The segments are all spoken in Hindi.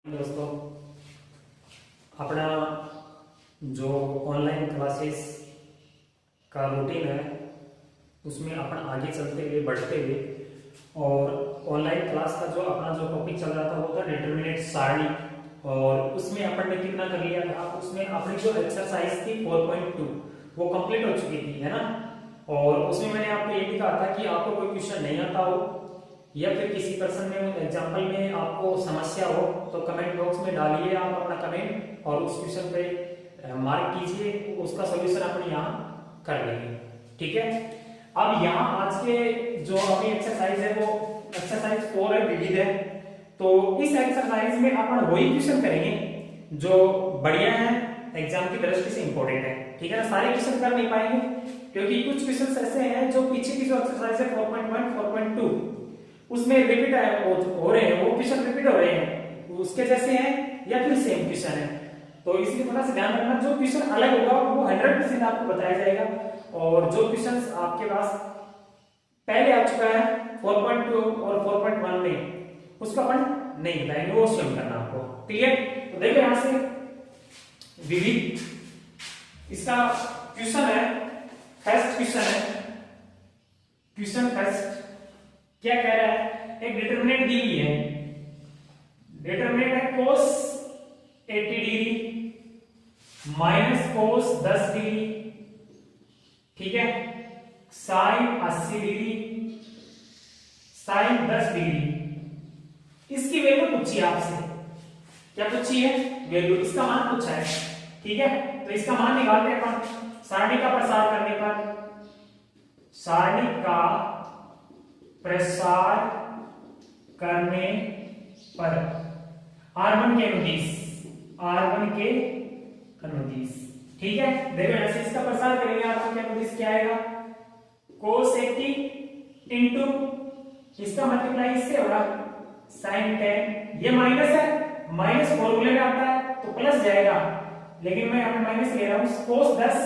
दोस्तों, अपना जो ऑनलाइन क्लासेस का रूटीन है उसमें अपन आगे चलते हुए बढ़ते हुए और ऑनलाइन क्लास का जो अपना जो टॉपिक चल रहा था वो था डिटरमिनेट सारणी। और उसमें अपन ने कितना कर लिया था, उसमें अपनी जो एक्सरसाइज थी 4.2 वो कंप्लीट हो चुकी थी, है ना। और उसमें मैंने आपको ये भी कहा था कि आपको कोई क्वेश्चन नहीं आता हो या फिर किसी पर्सन में एग्जांपल में आपको समस्या हो तो कमेंट बॉक्स में डालिए आप अपना कमेंट और उस क्वेश्चन पे मार्क कीजिए, उसका सॉल्यूशन अपन यहाँ कर लेंगे। ठीक है, अब यहाँ आज के जो अपनी एक्सरसाइज है वो एक्सरसाइज 4 है, विविध है। तो इस एक्सरसाइज में अपन वही क्वेश्चन करेंगे जो बढ़िया है, एग्जाम की दृष्टि से इंपॉर्टेंट है। ठीक है ना, सारे क्वेश्चन कर नहीं पाएंगे क्योंकि कुछ क्वेश्चन ऐसे हैं जो पीछे की जो एक्सरसाइज है 4.1 4.2 उसमें रिपीट हो रहे हैं, वो क्वेश्चन रिपीट हो रहे हैं, उसके जैसे हैं या फिर सेम क्वेश्चन है। तो इसलिए थोड़ा सा ध्यान रखना, जो क्वेश्चन अलग होगा वो 100% आपको बताया जाएगा और जो क्वेश्चन आपके पास पहले आ चुका है 4.2 और 4.1 में उसका अपन नहीं बताएंगे, वो स्वयं करना आपको। क्लियर? तो देखो यहां से विविध इसका क्वेश्चन है, फर्स्ट क्वेश्चन है, क्वेश्चन फर्स्ट क्या कह रहा है, एक डिटरमिनेंट दी हुई है, डिटरमिनेंट है cos 80 degree minus cos 10 degree, ठीक है, sin 80 डिग्री, sin 10 डिग्री। इसकी वैल्यू पूछी है आपसे, क्या पूछी है? वैल्यू, इसका मान पूछा है। ठीक है, तो इसका मान निकालते हैं अपन सारणी का प्रसार करने पर। सारणी का प्रसार करने पर R1 के अनुदिश, R1 के अनुदिश। ठीक है, देखो ऐसे इसका प्रसार करेंगे, R1 के अनुदिश क्या आएगा, cos 80 इंटू इसका मल्टीप्लाई इससे होगा sin 10, ये माइनस है, माइनस फॉर्मूले में आता है तो प्लस जाएगा, लेकिन मैं यहां माइनस ले रहा हूं, cos 10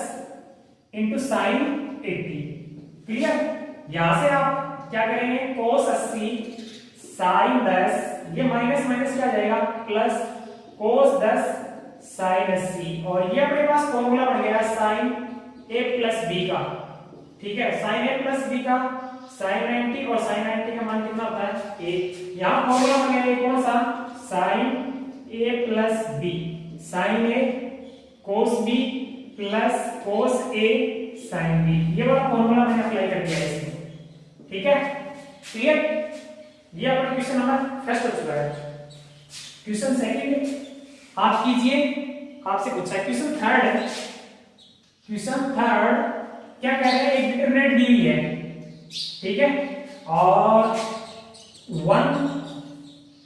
इंटू sin 80। क्लियर? यहां से आप क्या करेंगे, cos 80 sin 10, ये माइनस माइनस क्या जाएगा प्लस, cos 10 sin 80, और ये अपने पास फॉर्मूला बन गया sin a प्लस b का। ठीक है, sin a प्लस b का sin 90 और sin 90 का मान कितना होता है 1। यहां फॉर्मूला बन गया कौन सा, sin a plus b, sin a cos b plus cos a sin b, ये वाला फॉर्मूला मैंने अप्लाई कर दिया है इसमें। ठीक है, क्लियर? ये अपना क्वेश्चन नंबर फर्स्ट हो चुका है। क्वेश्चन सेकंड आप कीजिए, आपसे पूछा है। क्वेश्चन थर्ड है, क्वेश्चन थर्ड क्या कह रहे हैं, एक डिटरमिनेंट दी हुई है, ठीक है, और 1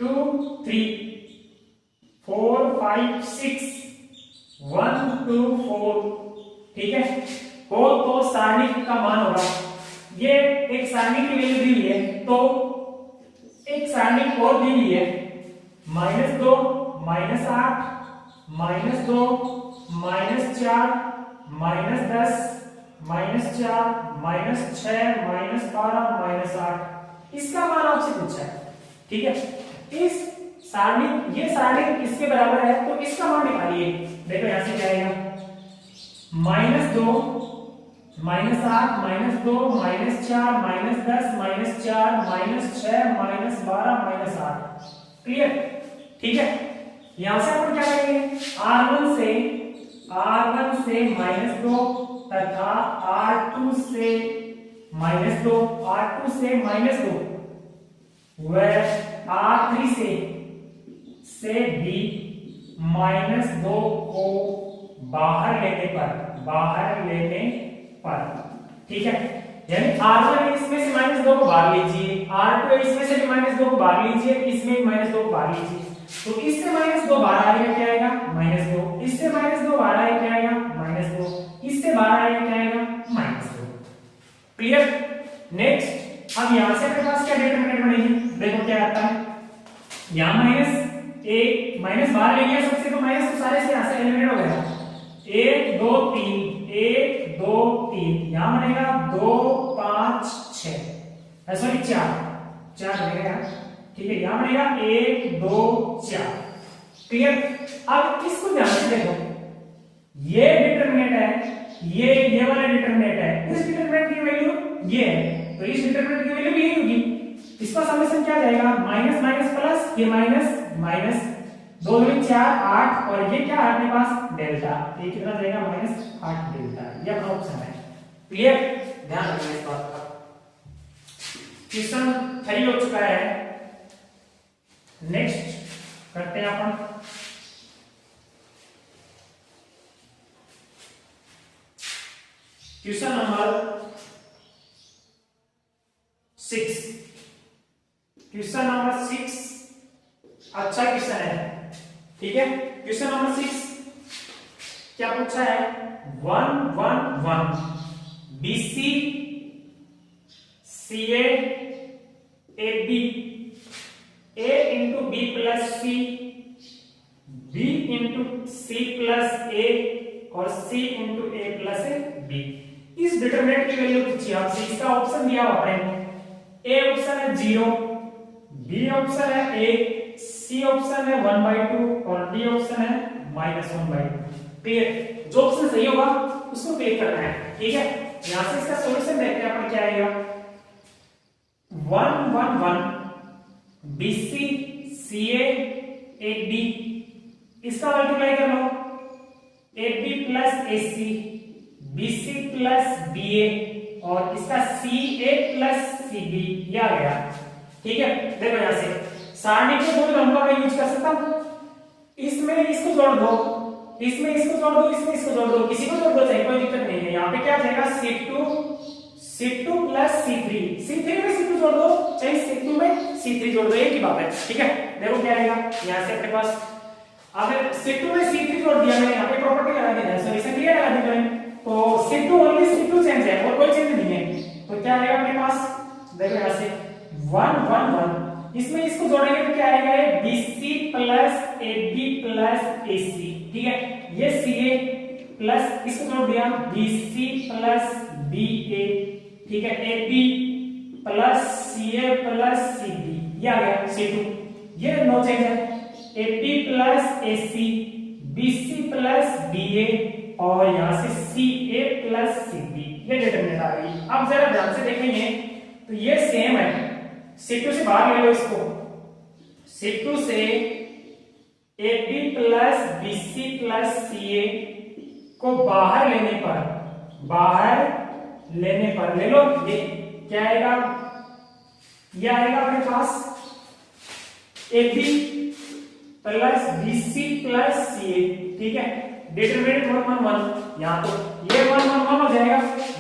2 3 4 5 6 1 2 4, ठीक है, हो तो सारणी का मान होगा, ये एक सारणी की वैल्यू दी हुई है, तो एक सारणी और दी हुई है, -2 -8 -2 -4 -10 -4 -6 -12 -8, इसका मान आपसे पूछा है। ठीक है, इस सारणी, ये सारणी इसके बराबर है तो इसका मान निकालिए। देखो यहां से क्या आएगा, -2 -8 -2 -4 -10 -4 -6 -12 -8। क्लियर? ठीक है, यहां से अपन क्या करेंगे, R1 से -2 तथा R2 से -2, R2 से -2 व R3 से भी -2 को बाहर लेने पर, ठीक है, यानी R1 है इसमें से -2 को बाहर लीजिए, R2 है इसमें से भी -2 को बाहर लीजिए, इसमें भी -2 को बाहर लीजिए, तो इससे -2 बाहर आएगा क्या आएगा, -2, इससे -2 बाहर आएगा क्या आएगा, -2, इससे बाहर आएगा क्या आएगा, -2। क्लियर? नेक्स्ट, अब यहां से अपने पास क्या डिटरमिनेंट बनेगी, देखो क्या आता है, यहां -1 माइनस बाहर ले गया सबसे, तो माइनस तो सारे से यहां से एलिमिनेट हो गया, 1 2 3 1 2 3, यहां बनेगा 2 5 6, सॉरी 4 बनेगा, ठीक है, यहां बनेगा 1 2 4, क्लियर? अब इसको ध्यान से देखो, ये डिटरमिनेंट है, ये वाला डिटरमिनेंट है, इस डिटरमिनेंट की वैल्यू ये है, तो इस डिटरमिनेंट की वैल्यू भी यही होगी। इसका समेशन क्या जाएगा, माइनस माइनस प्लस, ये माइनस माइनस, 2 में 4 8, और ये क्या है अपने पास डेल्टा, ये कितना जाएगा माइनस 8 डेल्टा, ये अपना ऑप्शन है। क्लियर? ध्यान रखना इस बात का। क्वेश्चन 3 हो चुका है, नेक्स्ट करते हैं अपन क्वेश्चन नंबर 6। क्वेश्चन नंबर 6 अच्छा क्वेश्चन है, ठीक है। क्वेश्चन नंबर 6 क्या पूछा है, 1 1 1 BC CA AB A into B plus C B into C plus A और C into A plus B। इस डिटरमिनेंट की वैल्यू पूछिए आपसे, इसका ऑप्शन दिया हुआ है, A ऑप्शन है 0, B ऑप्शन है 1, C ऑप्शन है 1/2 और D ऑप्शन है -1/2। क्लियर? जो ऑप्शन सही होगा उसको क्लिक करना है, ठीक है। यहां से इसका सॉल्यूशन देखते हैं अपन क्या आएगा, 1 1 1 BC CA AB, इसका मल्टीप्लाई कर लो, AB plus AC BC plus BA और इसका CA प्लस CB, ये आ गया, ठीक है। देखो यहां से सारणी के दो नंबर का यूज कर सकता हूं, इसमें इसको जोड़ दो, इसमें इसको जोड़ दो, इसमें इसको जोड़ दो, किसी को जोड़ दो चाहे, कोई दिक्कत नहीं है। यहाँ पे क्या आ जाएगा, C2 प्लस C3 में C2 जोड़ दो, चाहे C2 में C3 जोड़ दो, एक ही बात है, ठीक है। देखो क्या आएगा, यहाँ से अपने पास अगर C2 में C3 जोड़ दिया मैंने, यहाँ पे प्रॉपर्टी लगा दी है, सॉल्यूशन क्लियर लगा दी मैंने, तो C2 ओनली C2 चेंज है और कोई चेंज नहीं है, तो क्या आएगा अपने पास, देखो यहाँ से 1 1 1, इसमें इसको जोड़ेंगे तो क्या आएगा, ये BC plus AB plus AC, ठीक है। ये CA प्लस इसको जोड़ दिया BC प्लस BA, ठीक है, AB plus CA plus CB, ये आ गया C2, ये नो चेंज है, AB plus AC BC plus BA और यहां से CA प्लस CB, ये डिटरमिनेंट आ गई। अब जरा ध्यान से देखेंगे तो ये सेम है, C2 से बाहर ले लो इसको, C2 से AB plus BC plus CA को बाहर लेने पर ले लो, ये क्या आएगा, ये आएगा अपने पास AB plus BC plus CA, ठीक है। डिटरमिनेंट 1 1 1, यहाँ तो ये 1 1 1 हो जाएगा,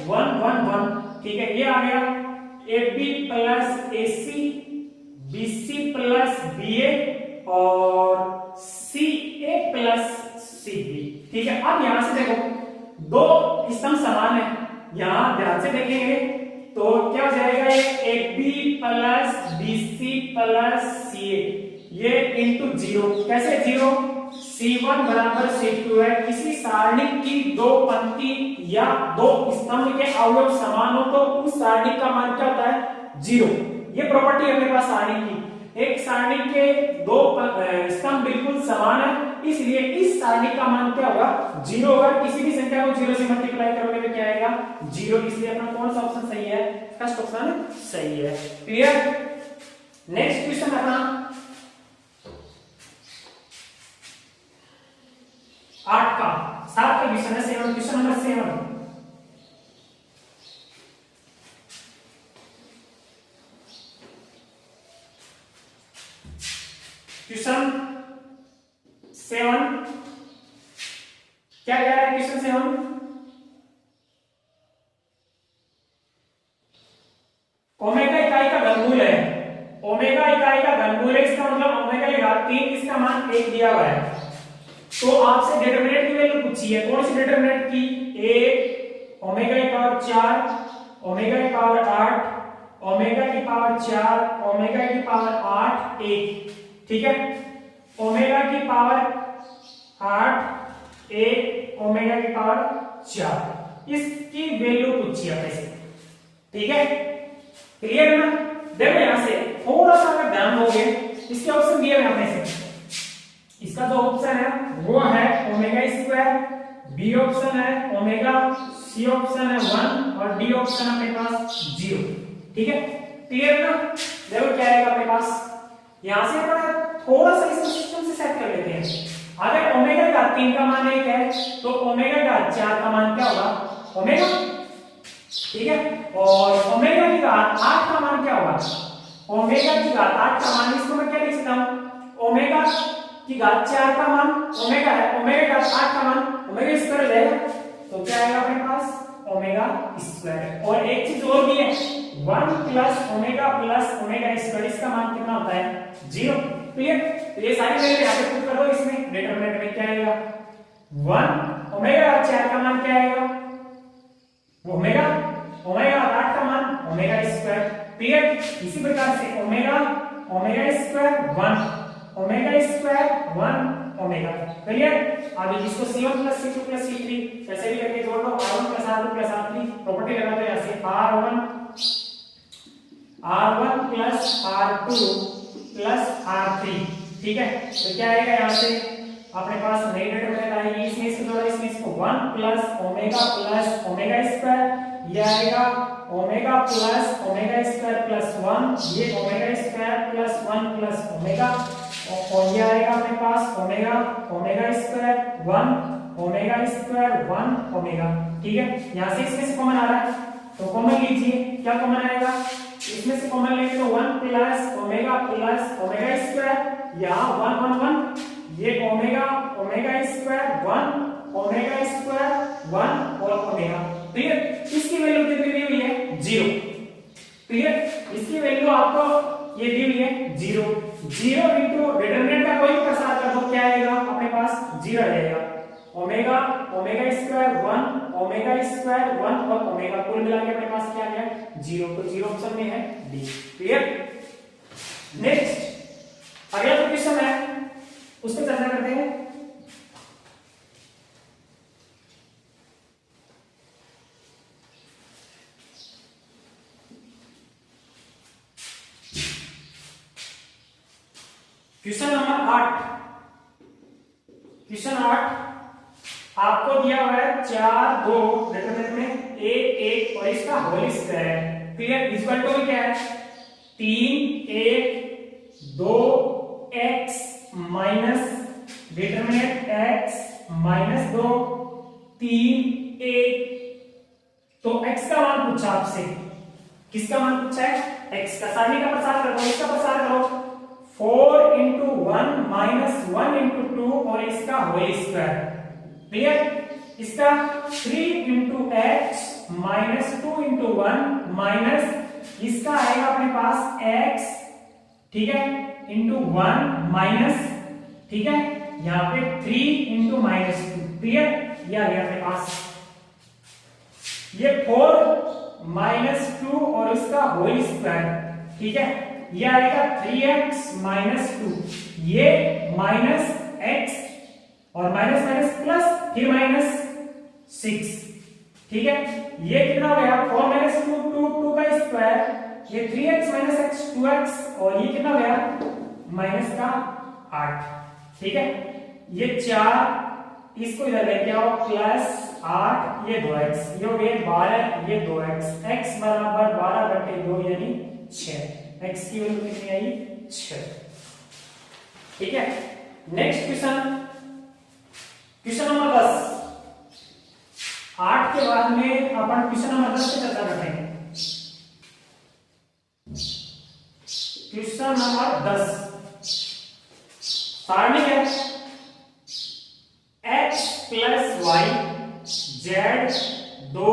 1 1 1, ठीक है। ये आ गया AB plus AC BC plus BA और CA प्लस CB, ठीक है। अब यहां से देखो दो स्तंभ समान है, यहां ध्यान से देखेंगे तो क्या हो जाएगा, ये AB plus BC plus CA, ये इनटू 0, कैसे 0, C1 बराबर C2 है, किसी सारणी की दो पंक्ति या दो स्तंभ के अवयव समान हो तो उस सारणी का मान क्या होता है, 0। ये प्रॉपर्टी है अपने पास सारणी की, एक सारणी के दो स्तंभ बिल्कुल समान है, इसलिए इस सारणी का मान क्या होगा, 0 होगा। किसी भी संख्या को 0 से मल्टीप्लाई करोगे तो क्या आएगा, 0, इसलिए अपना कौन सा ऑप्शन सही है, फर्स्ट ऑप्शन सही है। क्लियर? नेक्स्ट क्वेश्चन अपना 8 का 7 का क्वेश्चन है, क्वेश्चन नंबर 7। क्वेश्चन 7 क्या कह रहा है, क्वेश्चन 7 ओमेगा इकाई का घनमूल है, ओमेगा इकाई का घनमूल है, इसका मतलब ओमेगा लगा 3, इसका मान 1 दिया हुआ है, तो आपसे डिटरमिनेंट की वैल्यू पूछी है, कौन सी डिटरमिनेंट की, 1 ओमेगा की पावर 4 ओमेगा की पावर 8 ओमेगा की पावर 4 ओमेगा की पावर 8 1, ठीक है। ओमेगा की पावर 8 1 ओमेगा की पावर 4, इसकी वैल्यू पूछी है आपसे, ठीक है। क्लियर है ना? देखो यहां से थोड़ा सा अगर ध्यान दोगे, इसके ऑप्शन दिए हुए आपने से, इसका जो ऑप्शन है वो है ओमेगा स्क्वायर, बी ऑप्शन है ओमेगा, सी ऑप्शन है 1 और डी ऑप्शन अपने पास 0। ठीक है, क्लियर ना? देखो क्या आएगा अपने पास, यहां से अपन थोड़ा सा इस सिस्टम से सेट कर लेते हैं। अगर ओमेगा का 3 का मान 1 है तो ओमेगा का 4 का मान क्या होगा, ओमेगा। ठीक है, और ओमेगा की घात 8 का मान क्या होगा, ओमेगा की घात 8 का मान, इसको मैं क्या लिख सकता हूं, ओमेगा की घात 4 का मान ओमेगा है, ओमेगा का 8 का मान ओमेगा स्क्वायर हो जाएगा। तो क्या आएगा अपने पास, ओमेगा स्क्वायर। और एक चीज और भी है, 1 प्लस ओमेगा स्क्वायर, इसका मान कितना होता है, 0। क्लियर? तो ये सारी वैल्यू यहां पे पुट कर दो, इसमें डिटरमिनेंट में क्या आएगा, 1 ओमेगा का 4 का मान क्या आएगा, वो ओमेगा, ओमेगा का 8 का मान ओमेगा स्क्वायर। क्लियर? इसी प्रकार से omega square 1 omega square 1 omega. Clear? अब इसको C1 plus C2 plus C3 कैसे भी करके जोड़ दो, R1 plus R2 plus R3 property लगा दो, यहां से R1 plus R2 plus R3। ठीक है, तो क्या आएगा यहां से अपने पास नई डिटरमिनेंट आएगी, इसमें इसको जोड़ा, इसमें इसको 1 प्लस ओमेगा स्क्वायर, ये आएगा omega plus omega square plus 1, ये omega square plus 1 plus omega, और ये आएगा अपने पास omega square 1 omega square 1 omega. ठीक है, यहां से इसमें से कॉमन आ रहा है तो कॉमन लीजिए, क्या कॉमन आएगा, इसमें से कॉमन लेंगे तो 1 प्लस ओमेगा स्क्वायर, यहां 1 1 1, ये ओमेगा स्क्वायर 1 ओमेगा स्क्वायर 1 और ओमेगा। क्लियर? इसकी वैल्यू कितनी दी हुई है, 0। क्लियर? इसकी वैल्यू आपको ये दी हुई है 0 इनटू डिटरमिनेंट का कोई प्रसार कर दो, क्या आएगा अपने पास, 0 आ जाएगा। ओमेगा स्क्वायर 1 ओमेगा स्क्वायर 1 और ओमेगा, कुल मिला के अपने पास क्या आ गया, 0। तो 0 ऑप्शन में है डी। क्लियर? नेक्स्ट अगला जो क्वेश्चन है उस पर चर्चा करते हैं। क्वेश्चन नंबर 8, क्वेश्चन 8 आपको दिया हुआ है 4 2 डिटरमिनेंट में 1 1 और इसका होल स्क्वायर है। क्लियर? इक्वल टू क्या है, 3 1 2 x minus determinant x minus 2 3 1। तो x का मान पूछा आपसे, किसका मान पूछा है, x का। सारणी का प्रसार करो, इसका प्रसार करो, 4 into 1 minus 1 into 2 और इसका होल स्क्वायर। क्लियर? इसका 3 into x minus 2 into 1 minus इसका आएगा अपने पास x, ठीक है, into 1 माइनस, ठीक है, यहाँ पे 3 into माइनस 2। क्लियर? ये आ गया अपने पास, ये 4 माइनस 2 और इसका होल स्क्वायर। ठीक है, ये आएगा 3x माइनस 2, ये माइनस x और माइनस माइनस प्लस फिर माइनस 6। ठीक है, ये कितना हो गया, 4 माइनस 2 2 का स्क्वायर, ये 3x माइनस x 2x और ये कितना हो गया, माइनस का 8। ठीक है, ये 4 इसको इधर लेके आओ, प्लस 8 ये 2x, ये हो गए 12, ये 2x, x बराबर 12/2 यानी 6। x की वैल्यू कितनी आई, 6। ठीक है, नेक्स्ट क्वेश्चन, क्वेश्चन नंबर 10। 8 के बाद में अपन क्वेश्चन नंबर 10 पे चर्चा करते हैं। क्वेश्चन नंबर 10 सारणी है x plus y z 2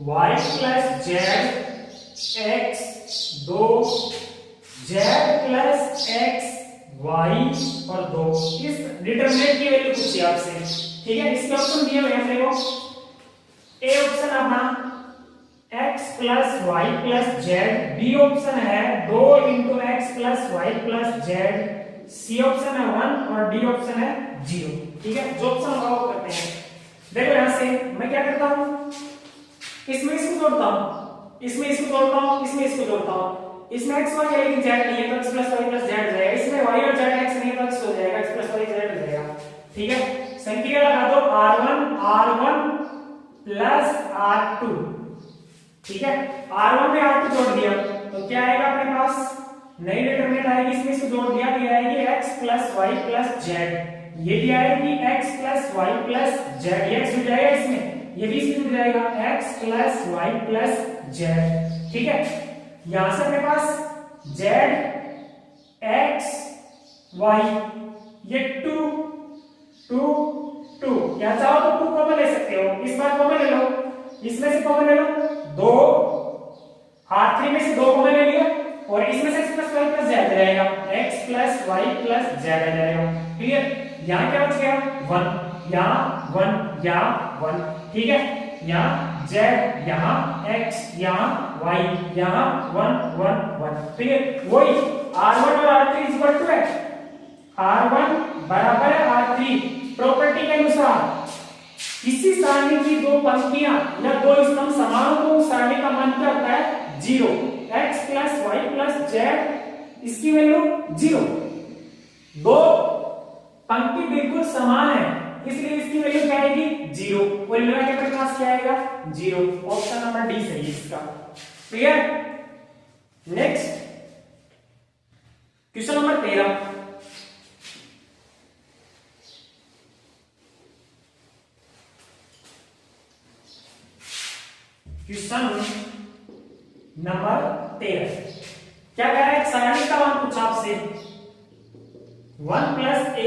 y plus z x 2 z plus x y और 2। इस डिटरमिनेंट की वैल्यू पूछी आपसे। ठीक है, इसके ऑप्शन दिए हुए हैं देखो, ए ऑप्शन अपना x plus Y plus z, B option है 2 into x plus Y plus z, C option है 1 और डी ऑप्शन है 0। ठीक है, जो ऑप्शन होगा वो करते हैं। देखो यहां से मैं क्या करता हूं, इसमें इसको जोड़ता हूं, इसमें इसको जोड़ता हूं, इसमें इसको जोड़ता हूं, इसमें x y है लेकिन z नहीं है तो x plus Y plus z हो जाएगा, इसमें y और z x नहीं है तो x हो जाएगा, x प्लस वाई जेड हो जाएगा। ठीक है, संक्रिया लगा दो r1 प्लस r2। ठीक है, r1 में r2 जोड़ दिया तो क्या आएगा अपने पास, नई डिटरमिनेंट आएगी, इसमें से जोड़ दिया तो आएगी x plus Y plus z, ये भी आएगी x plus Y plus z, ये x हो जाएगा इसमें, ये भी इसमें हो जाएगा x plus Y plus z. ठीक है, यहां से अपने पास z x y ये 2 2 2, क्या चाहो तो 2 कॉमन ले सकते हो, इस बार कॉमन ले लो, इसमें से कॉमन ले लो, 2 r3 में से 2 कॉमन ले लिया और इसमें से x plus Y plus Z आ जाएगा, x plus Y plus Z आ जाएगा। क्लियर, यहाँ क्या बच गया 1, यहाँ 1, यहाँ 1। ठीक है, यहाँ z, यहाँ x, यहाँ y, यहाँ 1 1 1। क्लियर, वही r1 और r3 इक्वल टू है, r1 बराबर है r3। प्रॉपर्टी के अनुसार किसी सारणी की दो पंक्तियां या दो स्तंभ समान हो तो सारणी का मान क्या होता है 0, x plus Y plus z इसकी वैल्यू 0। दो पंक्ति बिल्कुल समान है इसलिए इसकी वैल्यू क्या आएगी 0, और लोहा के पास क्या आएगा 0। ऑप्शन नंबर डी सही है इसका। Clear, next question number 13। Question number 13 क्या कह रहा है, सारणी का मान पूछा आपसे 1 plus A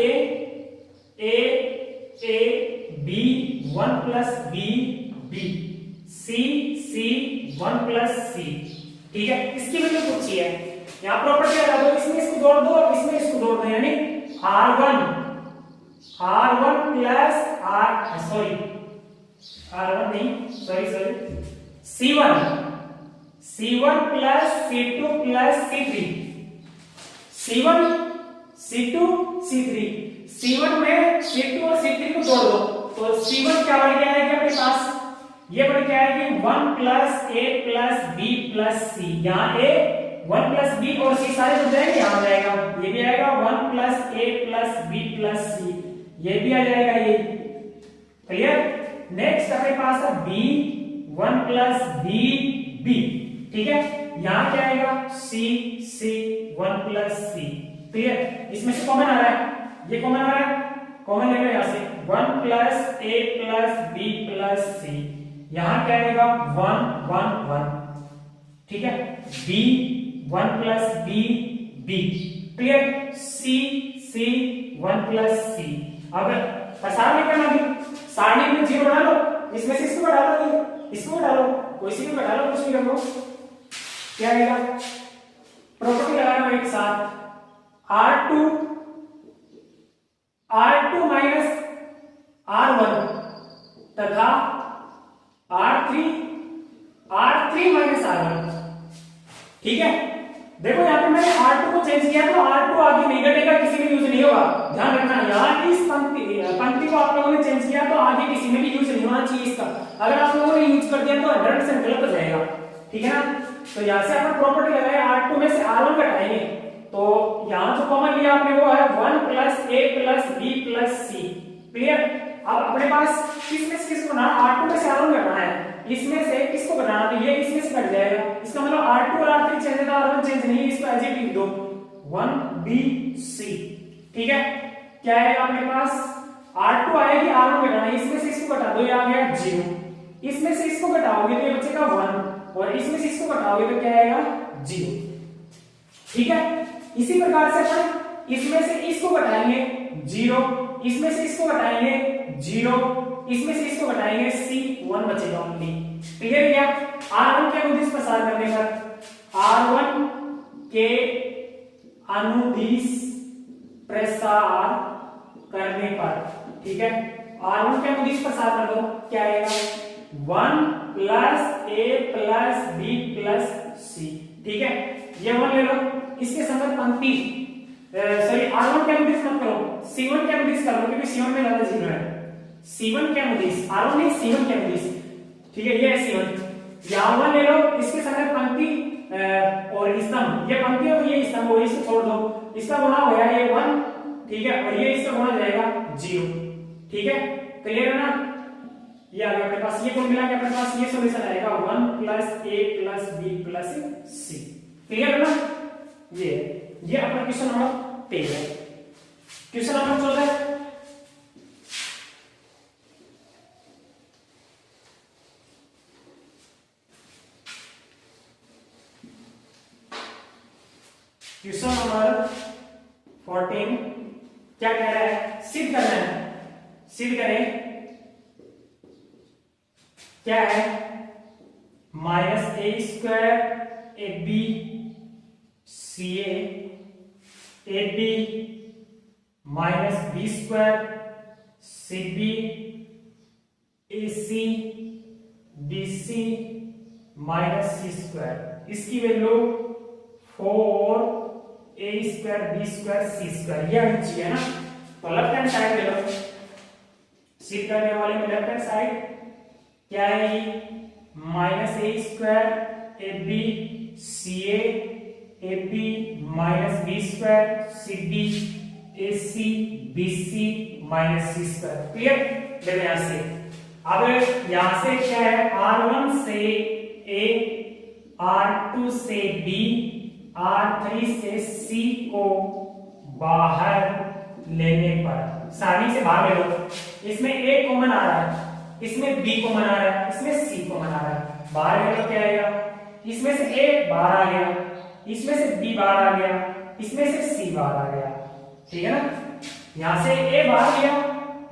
B 1 plus B B C 1 plus C. ठीक है, इसकी वैल्यू पूछी है, यहां प्रॉपर्टी लगा दो, इसमें इसको जोड़ दो और इसमें इसको जोड़ दो, यानी r1 प्लस r1 नहीं sorry C1 plus C2 plus C3, C1 C2 C3, C1 में C2 और C3 को जोड़ दो तो C1 क्या बढ़ गया है अपने पास, ये बढ़ गया है कि 1 plus A plus B plus C, यहाँ A 1 प्लस B और C सारे जुड़ जाएंगे, यहाँ आ जाएगा, ये भी आएगा 1 plus A plus B plus C, ये भी आ जाएगा ये। क्लियर, नेक्स्ट अपने पास है B 1 प्लस बी बी। ठीक है, यहां क्या आएगा C 1 प्लस C। क्लियर, इसमें से कॉमन आ रहा है, ये कॉमन आ रहा है, कॉमन ले लो यहां से 1 plus A plus B plus C, यहां क्या आएगा 1 1 1। ठीक है, B 1 plus B B। Clear, C 1 plus C। अब सारणी करना भी, सारणी में 0 डालो, इसमें से इसको डालो, इसको डालो, कोई सी भी डालो, कुछ भी कर लो, क्या आएगा, प्रॉपर्टी लगा लो एक साथ, R2 माइनस R1 तथा R3 माइनस R1। ठीक है, देखो यहाँ पे मैंने R2 को चेंज किया तो R2 आगे नहीं घटेगा, किसी में यूज नहीं होगा, ध्यान रखना। यहाँ इस पंक्ति को आप लोगों ने चेंज किया तो आगे किसी में भी यूज नहीं होना चाहिए इसका, अगर आप लोगों ने यूज कर दिया तो 100% गलत हो जाएगा। ठीक है ना, तो यहाँ से अपन प्रॉपर्टी लगाए R2 में से R1 घटाएंगे तो यहाँ जो कॉमन लिया आपने वो है 1 plus A plus B plus C। Clear, अब अपने पास किसमें से किसको ना R2 में से R1 घटाना है, इसमें से किसको घटाना, तो ये इसमें से घट जाएगा, इसका मतलब R2 और R3 चेंज है तो R1 चेंज नहीं है, इसको एज इट लिख दो 1BC। ठीक है, क्या है अपने पास R2 आएगी, R1 घटाना है, इसमें से इसको घटा दो, ये आ गया 0, इसमें से इसको घटाओगे तो ये बचेगा 1 और इसमें से इसको घटाओगे तो क्या आएगा 0। ठीक है, इसी प्रकार से अपन इसमें से इसको घटाएंगे 0, इसमें से इसको घटाएंगे 0, इसमें से इसको घटाएंगे C1 बचेगा ओनली। क्लियर है क्या, R1 के अनुदिश प्रसार करने पर, R1 के अनुदिश प्रसार करने पर, ठीक है, R1 के अनुदिश प्रसार कर दो, क्या आएगा 1 plus A plus B plus C। ठीक है, ये 1 ले लो, इसके संगत पंक्ति सॉरी R1 के अनुदिश मत करो, C1 के अनुदिश कर लो क्योंकि C1 में ज्यादा 0 है, C1 के अनुदिश, R1 नहीं C1 के अनुदिश। ठीक है, ये है C1, यहाँ 1 ले लो, इसके संगत पंक्ति और स्तंभ, ये पंक्ति और ये स्तंभ और इसे छोड़ दो, इसका गुणा हो गया ये 1, ठीक है, और ये इसका गुणा जाएगा 0, ठीक है, क्लियर है ना। ये आ गया अपने पास, ये कुल मिला के अपने पास ये सॉल्यूशन आएगा 1 + a + b + c, क्लियर है ना। ये अपना क्वेश्चन नंबर 13 है। क्वेश्चन नंबर 14, क्वेश्चन नंबर 14 क्या कह रहा है, सिद्ध करना है, सिद्ध करें क्या है, -a² ab ca ab -b² cb ac bc -c², इसकी वैल्यू 4 a² b² c², यह होनी चाहिए ना। तो लेफ्ट हैंड साइड ले लो, सिद्ध करने वाले में लेफ्ट हैंड साइड क्या है, -a² ab ca ab -b² cb ac bc -c², clear. देखो यहां से, अब यहां से क्या है, r1 से a, r2 से b, r3 से c को बाहर लेने पर, सारणी से बाहर ले लो, इसमें a कॉमन आ रहा है, इसमें b कॉमन आ रहा है, इसमें c कॉमन आ रहा है, बाहर ले लो क्या आएगा, इसमें से a बाहर आ गया, इसमें से b बाहर आ गया, इसमें से c बाहर आ गया, ठीक है ना। यहां से a बाहर लिया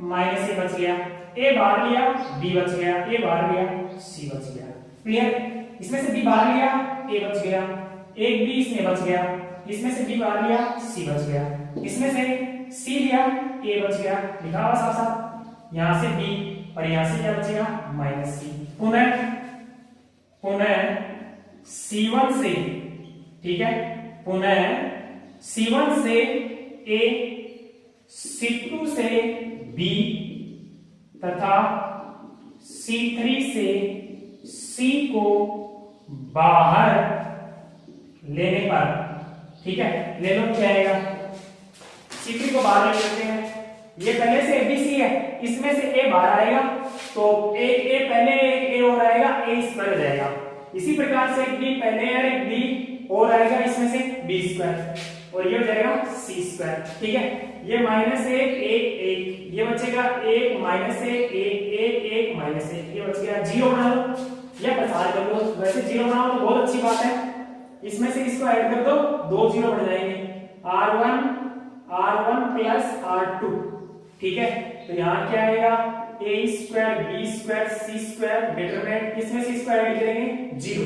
-a बच गया, a बाहर लिया b बच गया, a बाहर लिया c बच गया, क्लियर। इसमें से b बाहर लिया a बच गया, एक b इसमें बच गया, इसमें से b बाहर लिया c बच गया, इसमें से c लिया a बच गया, लिखा हुआ साफ साफ, यहां से b और यहां से क्या बचेगा -c, पुनः c1 से, ठीक है, पुनः c1 से a, c2 से b तथा c3 से c को बाहर लेने पर, ठीक है, ले लो क्या आएगा, c3 को बाहर ले लेते हैं, ये पहले से abc है, इसमें से a बाहर आएगा तो एक a पहले एक a और आएगा, a² हो जाएगा, इसी प्रकार से एक b पहले और एक b और आएगा, इसमें से b² और ये हो जाएगा c², ठीक है। ये -1 1 1, ये बचेगा 1 -1 1 1 1 -1, ये बच गया 0 बना लो, ये प्रसार कर दो, वैसे 0 बनाओ तो बहुत अच्छी बात है, इसमें से इसको ऐड कर दो, 2 0 बन जाएंगे, r1 + r2, ठीक है। तो यहाँ क्या आएगा, a² b² c² डिटरमिनेंट, इसमें से इसको ऐड करेंगे 0,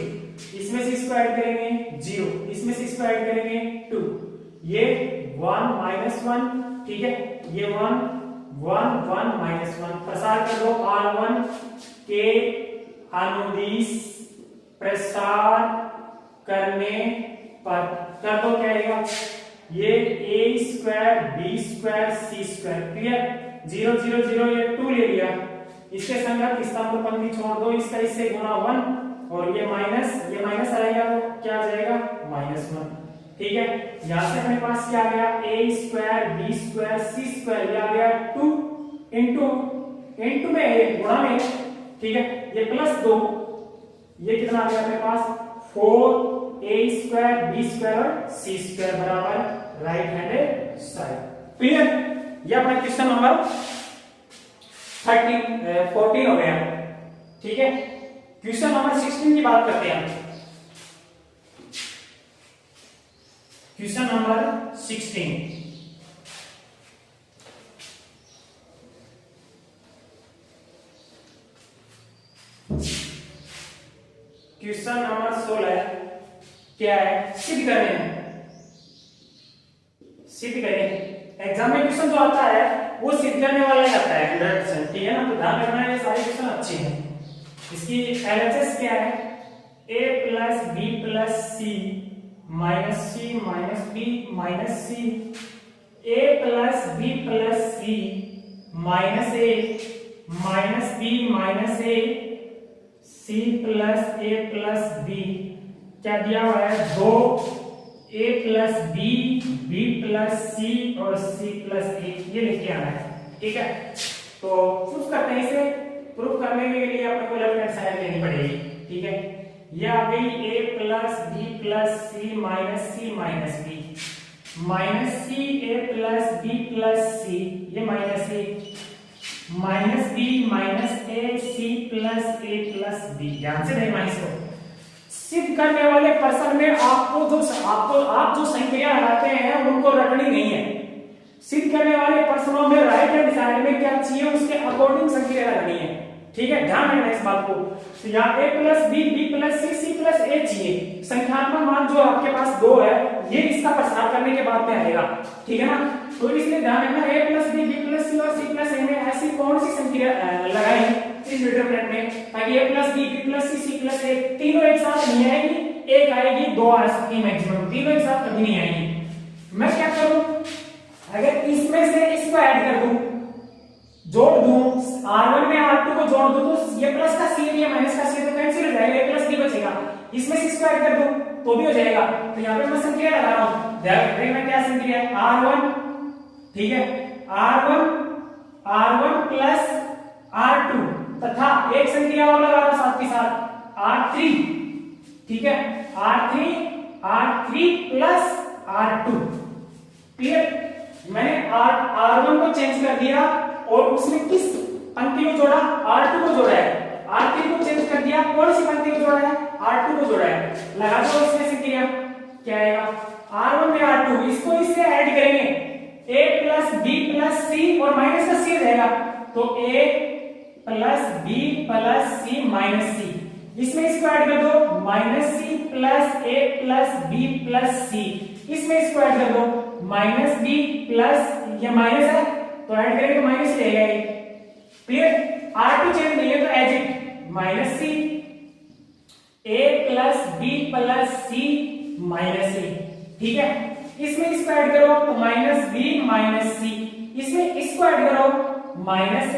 इसमें से इसको ऐड करेंगे 0, इसमें से इसको ऐड करेंगे 2, ये 1 -1, ठीक है, ये 1 1 1 -1, प्रसार कर दो, r1 के अनुदिश प्रसार करने पर कर दो क्या आएगा, ये a² b² c², क्लियर। 0 0 0 ये 2 ले लिया, इसके संगत स्तंभ पंक्ति छोड़ दो, इसका इससे गुणा 1 और ये माइनस आएगा तो क्या आ जाएगा -1, ठीक है। यहां से अपने पास क्या आ गया, a² b² c², ये आ गया 2 इंटू में a गुणा में, ठीक है, ये +2, ये कितना आ गया अपने पास 4 a² b² और c² बराबर राइट हैंडेड साइड, क्लियर। ये अपना क्वेश्चन नंबर 14 हो गया, ठीक है। क्वेश्चन नंबर 16 की बात करते हैं, क्वेश्चन नंबर 16, क्वेश्चन नंबर 16 क्या है, सिद्ध करें, सिद्ध करें। एग्जाम में क्वेश्चन जो आता है वो सिद्ध करने वाला ही आता है 100%, ठीक है ना। तो ध्यान रखना ये सारे क्वेश्चन अच्छे हैं। इसकी एलएचएस क्या है, a + b + c - c - b - c, a + b + c - a - b - a, c + a + b क्या दिया हुआ है, 2 a plus B, B plus C और सी प्लस ए, ये लेके आना है। ठीक है, तो प्रूफ करते हैं इसे। प्रूफ करने के लिए अपने को लेफ्ट हैंड साइड लेनी पड़ेगी। ठीक है, ये आ गई a plus B plus C minus B, minus C A plus B plus C, ये minus A, minus B minus A C plus A plus B. ध्यान से देखना इसको। सिद्ध करने वाले प्रश्न में आप जो संख्या लगाते हैं उनको रखनी नहीं है। सिद्ध करने वाले प्रश्नों में राइट हैंड साइड में क्या चाहिए, उसके अकॉर्डिंग संख्या लगानी है। ठीक है, ध्यान रखना इस बात को। तो यहाँ a plus B, B plus C, C plus A चाहिए। संख्यात्मक मान जो आपके पास 2 है, ये इसका प्रसार करने के बाद में आएगा। ठीक है ना, तो इसलिए ध्यान रखना a plus B, B plus C और सी प्लस ए में ऐसी कौन सी संख्या लगाई इस डिटरमिनेंट में, ताकि a plus B, B plus C, C plus A तीनों एक साथ नहीं आएगी, एक आएगी, 2 आ सकती है मैक्सिमम, तीनों एक साथ कभी नहीं आएगी। मैं क्या करूं, अगर इसमें से इसको ऐड कर दूं, जोड़ दूं, r1 में r2 को जोड़ दूं, तो ये प्लस का c है, ये माइनस का c, तो कैंसिल हो जाएगा, a प्लस b बचेगा। इसमें से इसको ऐड कर दूं तो भी हो जाएगा। तो यहाँ पे मैं संख्या लगा रहा हूं, देखना क्या संख्या है, r1। ठीक है, r1 प्लस r2 तथा एक संख्या और लगा रहा हूं साथ के साथ r3। ठीक है, r3 प्लस r2। क्लियर, मैंने r1 को चेंज कर दिया और उसमें किस पंक्ति को जोड़ा, r2 को जोड़ा है। r3 को चेंज कर दिया, कौन सी पंक्ति को जोड़ा है, r2 को जोड़ा है। लगा दो इसमें से क्या आएगा, r1 में r2, इसको इससे ऐड करेंगे, a plus b plus c और माइनस का c रहेगा, तो a plus b plus c minus c। इसमें इसको ऐड कर दो, minus c plus a plus b plus c। इसमें इसको ऐड कर दो, माइनस b प्लस, ये माइनस है तो ऐड करेंगे तो माइनस रहेगा ये। क्लियर, r2 चेंज नहीं है तो as it minus c, a plus b plus c minus c। ठीक है, इसमें इसको ऐड करो तो माइनस b माइनस c। इसमें इसको ऐड करो, minus a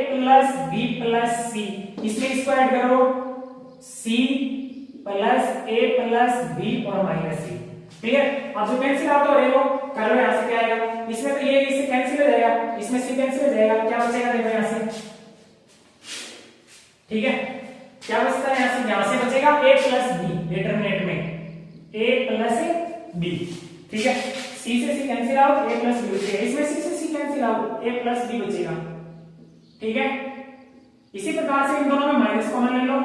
plus b plus c। इसमें इसको ऐड करो, c plus a plus b और माइनस c। क्लियर, अब जो कैंसिल आउट हो रहे हो कर लो, यहां से क्या आएगा, इसमें तो ये इससे कैंसिल हो जाएगा, इसमें से कैंसिल हो जाएगा, क्या बचेगा देखो यहां से। ठीक है, क्या बचता है यहां से बचेगा a प्लस b डिटरमिनेंट में, a प्लस b। ठीक है, c से c cancel out, a plus b बचेगा, इसमें c से c cancel out, a plus b बचेगा। ठीक है, इसी प्रकार से इन दोनों में माइनस कॉमन ले लो,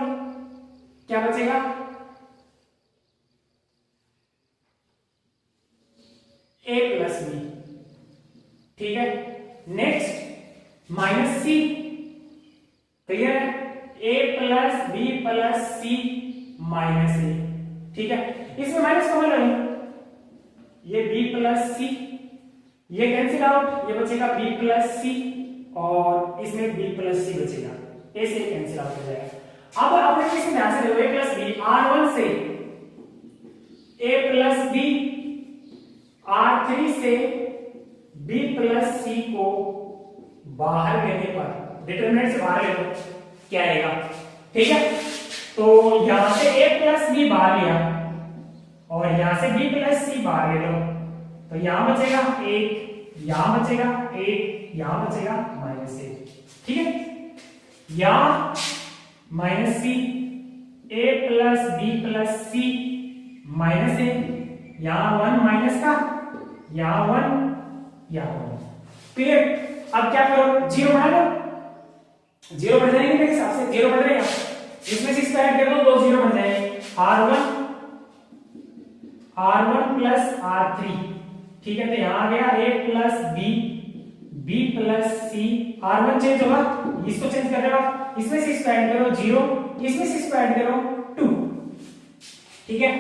क्या बचेगा, a प्लस b। ठीक है, नेक्स्ट माइनस c। क्लियर है, a plus b plus c minus a। ठीक है, इसमें माइनस कॉमन ले लो, ये b प्लस c, ये कैंसिल आउट, ये बचेगा b प्लस c और इसमें b प्लस c बचेगा, a से कैंसिल आउट हो जाएगा। अब आपने किसी ध्यान से देखो, a प्लस b, r1 से a प्लस b, r3 से b प्लस c को बाहर लेने पर, डिटरमिनेंट से बाहर ले लो, क्या आएगा। ठीक है, तो यहां से a प्लस b बाहर लिया और यहां से b प्लस c बाहर ले लो, तो यहां बचेगा 1, यहां बचेगा 1, यहां बचेगा माइनस 1। ठीक है, यहां minus c, a plus b plus c minus 1, यहां 1 माइनस का, यहां 1, यहां 1। क्लियर, अब क्या करो, 0 बढ़ा लो, 0 बढ़ जाएंगे मेरे हिसाब से, 0 बढ़ जाएगा, इसमें से इसको ऐड कर दो, 2 0 बढ़ जाएंगे, r1 प्लस r3। ठीक है, तो यहां आ गया a plus b, b plus c, r1 change होगा, इसको चेंज कर रहे हो, इसमें से इसको ऐड करो 0, इसमें से इसको ऐड करो 2। ठीक है,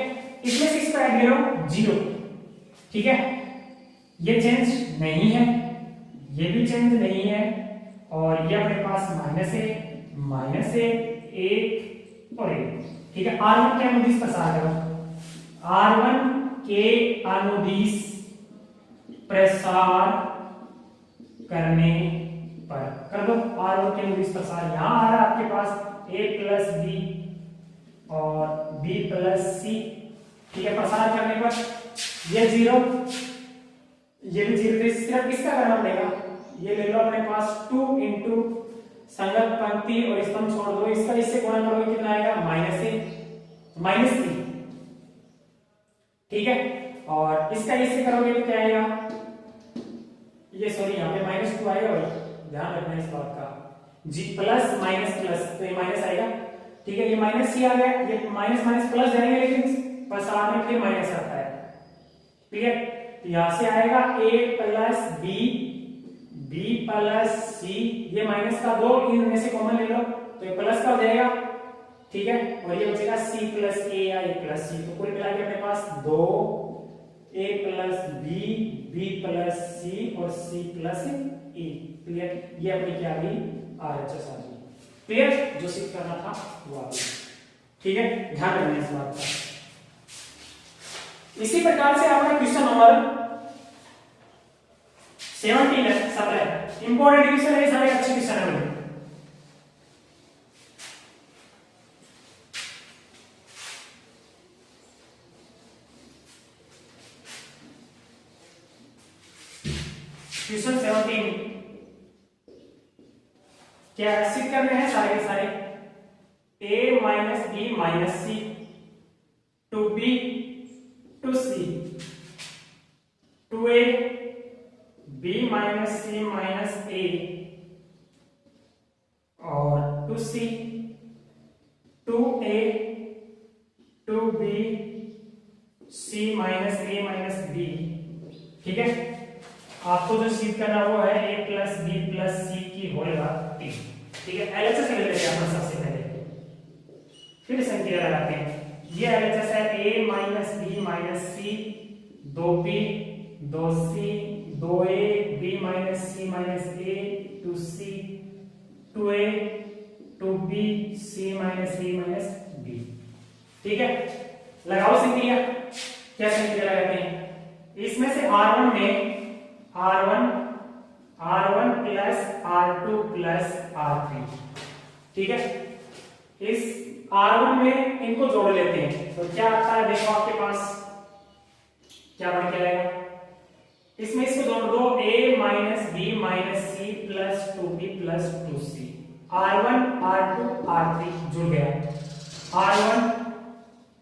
इसमें से इसको ऐड करो 0। ठीक है, ये चेंज नहीं है, ये भी चेंज नहीं है, और ये अपने पास माइनस है 1 और 1। ठीक है, r1 के अनुदिश प्रसार करो, r1 के अनुदिश प्रसार करने पर कर दो, r1 के अनुदिश प्रसार। यहां आ रहा है आपके पास a प्लस b और b प्लस सी, ठीक है। प्रसार करने पर ये 0, ये भी 0, सिर्फ किसका करना पड़ेगा, ये ले लो अपने पास 2 इंटू संगत पंक्ति और स्तंभ छोड़ दो, इसका इससे गुणा करोगे कितना आएगा, -3, ठीक है। और इसका इससे करोगे तो क्या आएगा, ये सॉरी यहाँ पे -2 आएगा भाई, ध्यान रखना इस बात का, जी प्लस माइनस प्लस, तो ये माइनस आएगा, ठीक है। ये माइनस सी आ गया, ये माइनस माइनस प्लस जाएंगे, लेकिन प्रसार में फिर माइनस आता है, क्लियर। तो यहां से आएगा a plus b plus C, ये माइनस का 2 इनमें से कॉमन ले लो तो ये प्लस का हो जाएगा, ठीक है। और ये बचेगा c प्लस a या a प्लस सी, तो कुल मिला के अपने पास 2 a plus b plus C और c प्लस a, क्लियर। ये अपनी क्या आ गई, RHS आ गई, क्लियर। जो सिद्ध करना था वो आ गया, ठीक है। ध्यान रखना इस बात का। इसी प्रकार से आपका क्वेश्चन नंबर 17 है, 17 इंपॉर्टेंट क्वेश्चन है, सारे अच्छे क्वेश्चन है। क्वेश्चन 17 क्या सिद्ध करने हैं, सारे के सारे a minus b minus c two b two c two a b minus c minus a और two c two a two b c minus a minus b, ठीक है। आपको जो सिद्ध करना वो है a plus b plus c की होल घात 3, ठीक है। एलएचएस ले लेते हैं अपन सबसे पहले, फिर संख्या लगाते हैं। ये एलएचएस है a minus b minus c 2b 2c 2a b minus c minus a 2c 2a 2b c minus a minus b, ठीक है। लगाओ संख्या, क्या संख्या लगाते हैं, इसमें से R1 में R1 plus R2 plus R3, ठीक है। इस R1 में इनको जोड़ लेते हैं तो क्या आता है, देखो आपके पास क्या बन के आएगा, इसमें इसको जोड़ दो a minus b minus c plus 2b plus 2c, R1 R2 R3 जुड़ गया, R1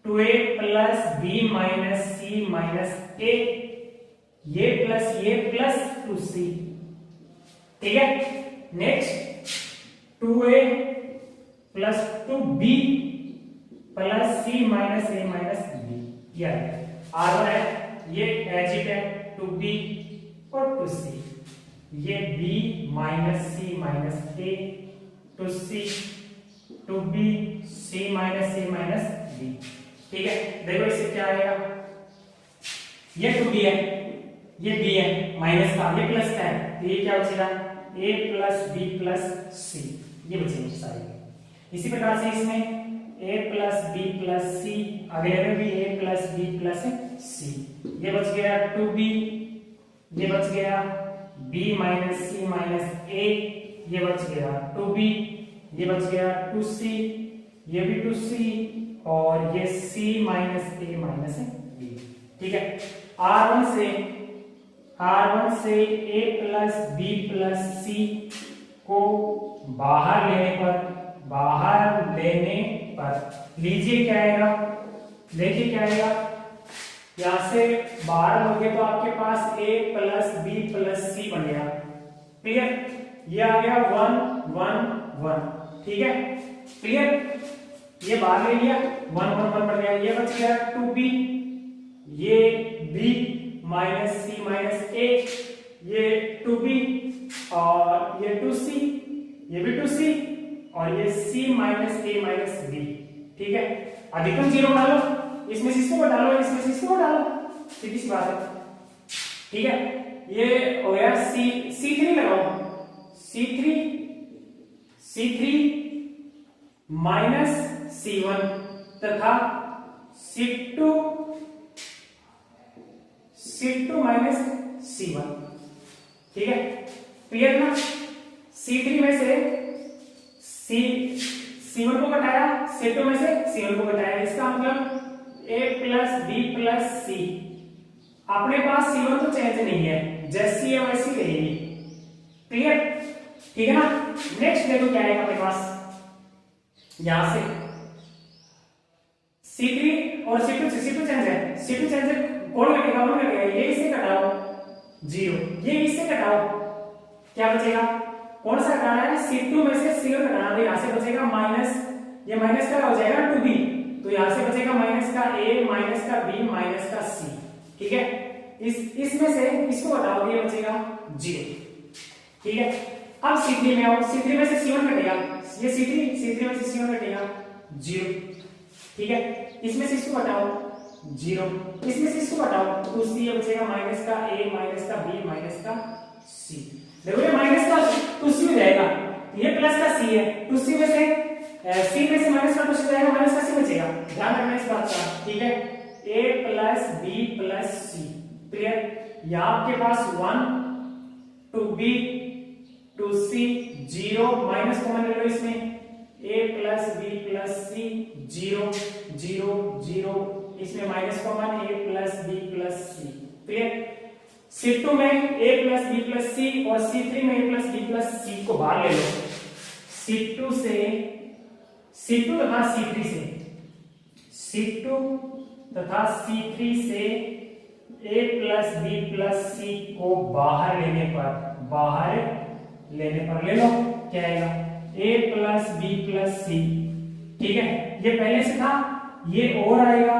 2a plus b minus c minus a, ये प्लस 2c, ठीक है। Next 2a plus 2b plus c minus a minus b, ये R1 है, ये एजिट है 2b और 2c, ये b minus c minus a 2c 2b c minus a minus b, ठीक है। देखो इससे क्या आएगा, ये 2b है, ये b है माइनस का, ये प्लस का है, तो ये क्या बचेगा a plus b plus c, ये बचेंगे सारे। इसी प्रकार से इसमें a plus b plus c, अगले में भी a plus b plus c, ये बच गया 2b, ये बच गया b minus c minus a, ये बच गया 2b, ये बच गया 2c, ये भी 2c और ये c minus a minus b, ठीक है। R1 से a plus b plus c को बाहर लेने पर लीजिए क्या आएगा, देखिए क्या आएगा, यहां से बाहर लोगे तो आपके पास a plus b plus c बन गया, क्लियर। ये आ गया 1 1 1, ठीक है, क्लियर। ये बाहर ले लिया 1 1 1 बन गया, ये बच गया 2b, ये b minus c minus a, ये 2b और ये 2c, ये भी 2c और ये c minus a minus b, ठीक है। अधिकतम 0 डालो, इसमें से इसको डालो, इसमें से इसको डालो, सीधी सी बात है, ठीक है। ये हो गया c3 लगाओ, c3 माइनस c1 तथा c2 माइनस c1, ठीक है, क्लियर ना। c3 में से C1 को घटाया, C2 में से C1 को घटाया, इसका मतलब A plus B plus C। अपने पास C1 तो चेंज नहीं है, जैसी है वैसी रहेगी। क्लियर? ठीक है ना। नेक्स्ट देखो क्या आएगा अपने पास, यहां से C3 और C2 चेंज है, C2 चेंज है, कौन घटेगा, कौन घटेगा, ये इससे घटाओ 0, ये इससे घटाओ, क्या बचेगा, कौन सा घटाना है, C2 में से C1 घटाना, तो यहां से बचेगा माइनस, ये माइनस का हो जाएगा 2B, तो यहां से बचेगा माइनस का A माइनस का B माइनस का C। ठीक है, इसमें से इसको घटाओ, ये बचेगा 0। ठीक है, अब C3 में आओ, C3 में से C1 घटेगा, ये C3 में से C1 घटेगा 0। ठीक है, इसमें से इसको घटाओ 0, इसमें से इसको घटाओ तो 2C, ये बचेगा माइनस का A माइनस का B माइनस का C। देखो ये माइनस का 2C हो जाएगा, ये प्लस का C है, 2C में से C में से माइनस का 2C हो जाएगा, माइनस का C बचेगा, ध्यान रखना इस बात का। ठीक है, A plus B plus C। Clear? यहाँ आपके पास 1 2B 2C 0, माइनस कॉमन ले लो इसमें, A plus B plus C 0 0 0, इसमें minus common A plus B plus C। Clear? C2 में A plus B plus C और C3 में A plus B plus C को बाहर ले लो, C2 तथा C3 से, C2 तथा C3 से A plus B plus C को बाहर लेने पर ले लो, क्या आएगा, A plus B plus C। ठीक है, ये पहले से था, ये और आएगा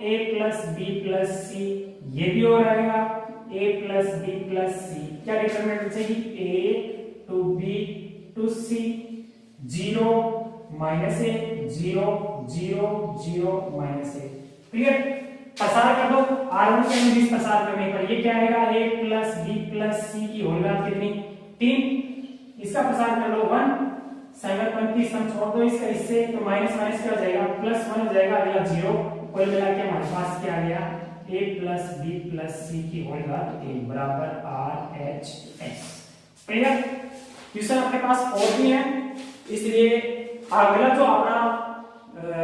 A plus B plus C, ये भी और आएगा A plus B plus C। क्या डिटरमिनेंट बचेगी, A two B two C 0 minus A 0 0 0 minus A। Clear? पसार कर दो, R1 के अनुदिश पसार करने पर ये क्या आएगा, A plus B plus C की होल वैल्यू कितनी, 3, इसका पसार कर लो 1, 7 35 हम छोड़ दो इसका, इससे तो माइनस माइनस क्या हो जाएगा, प्लस 1 हो जाएगा, अगला 0, कुल मिला के हमारे पास क्या आ गया, A plus B plus C की होल वैल्यू 3 बराबर RHS। क्लियर? क्वेश्चन अपने पास और भी है, इसलिए अगला जो अपना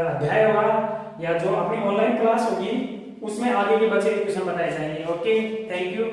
अध्याय होगा या जो अपनी ऑनलाइन क्लास होगी उसमें आगे के बचे क्वेश्चन बताए जाएंगे। Okay, thank you.